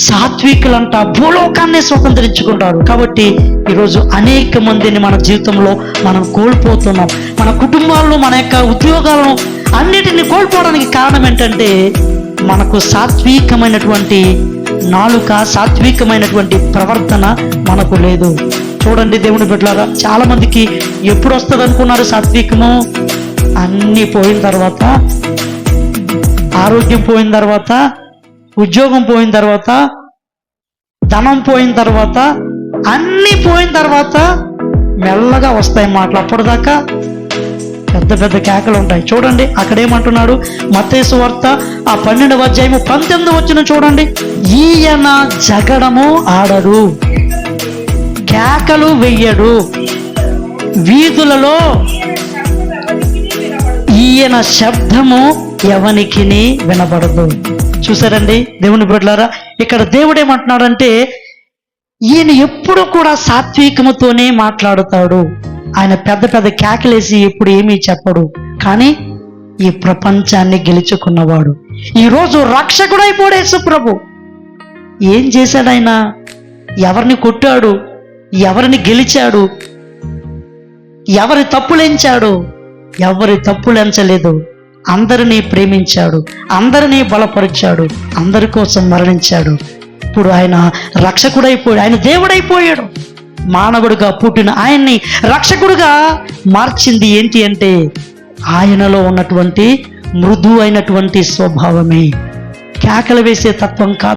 సాత్వికులంట భూలోకాన్ని స్వతంత్రించుకుంటారు. కాబట్టి ఈరోజు అనేక మందిని మన జీవితంలో మనం కోల్పోతున్నాం. మన కుటుంబాల్లో, మన యొక్క ఉద్యోగాలను అన్నిటిని కోల్పోవడానికి కారణం ఏంటంటే మనకు సాత్వికమైనటువంటి నాలుక, సాత్వికమైనటువంటి ప్రవర్తన మనకు లేదు. చూడండి దేవుని బిడ్డలారా, చాలా మందికి ఎప్పుడు వస్తుంది అనుకున్నారు సాత్వికము? అన్నీ పోయిన తర్వాత, ఆరోగ్యం పోయిన తర్వాత, ఉద్యోగం పోయిన తర్వాత, ధనం పోయిన తర్వాత, అన్నీ పోయిన తర్వాత మెల్లగా వస్తాయి మాటలు. అప్పటిదాకా పెద్ద పెద్ద కేకలు ఉంటాయి. చూడండి అక్కడేమంటున్నాడు మత్తయి సువార్త 12వ అధ్యాయము 19వ వచనం చూడండి. ఈయన జగడము ఆడడు, కేకలు వెయ్యడు, వీధులలో ఈయన శబ్దము ఎవనికి వినబడదు. చూసారండి దేవుని బిడ్డలారా, ఇక్కడ దేవుడు ఏమంటున్నాడంటే ఈయన ఎప్పుడు కూడా సాత్వికముతోనే మాట్లాడుతాడు. ఆయన పెద్ద పెద్ద కేకలేసి ఎప్పుడు ఏమీ చెప్పడు. కానీ ఈ ప్రపంచాన్ని గెలుచుకున్నవాడు, ఈరోజు రక్షకుడైపోయాడు యేసు ప్రభు. ఏం చేశాడు ఆయన? ఎవరిని కొట్టాడు? ఎవరిని గెలిచాడు? ఎవరి తప్పులెంచాడు? ఎవరి తప్పులెంచలేదు. అందరినీ ప్రేమించాడు, అందరినీ బలపరిచాడు, అందరి కోసం మరణించాడు. ఇప్పుడు ఆయన రక్షకుడైపోయాడు, ఆయన దేవుడైపోయాడు. మానవుడిగా పుట్టిన ఆయన్ని రక్షకుడుగా మార్చింది ఏంటి అంటే ఆయనలో ఉన్నటువంటి మృదు అయినటువంటి స్వభావమే. కేకలు వేసే తత్వం కాదు.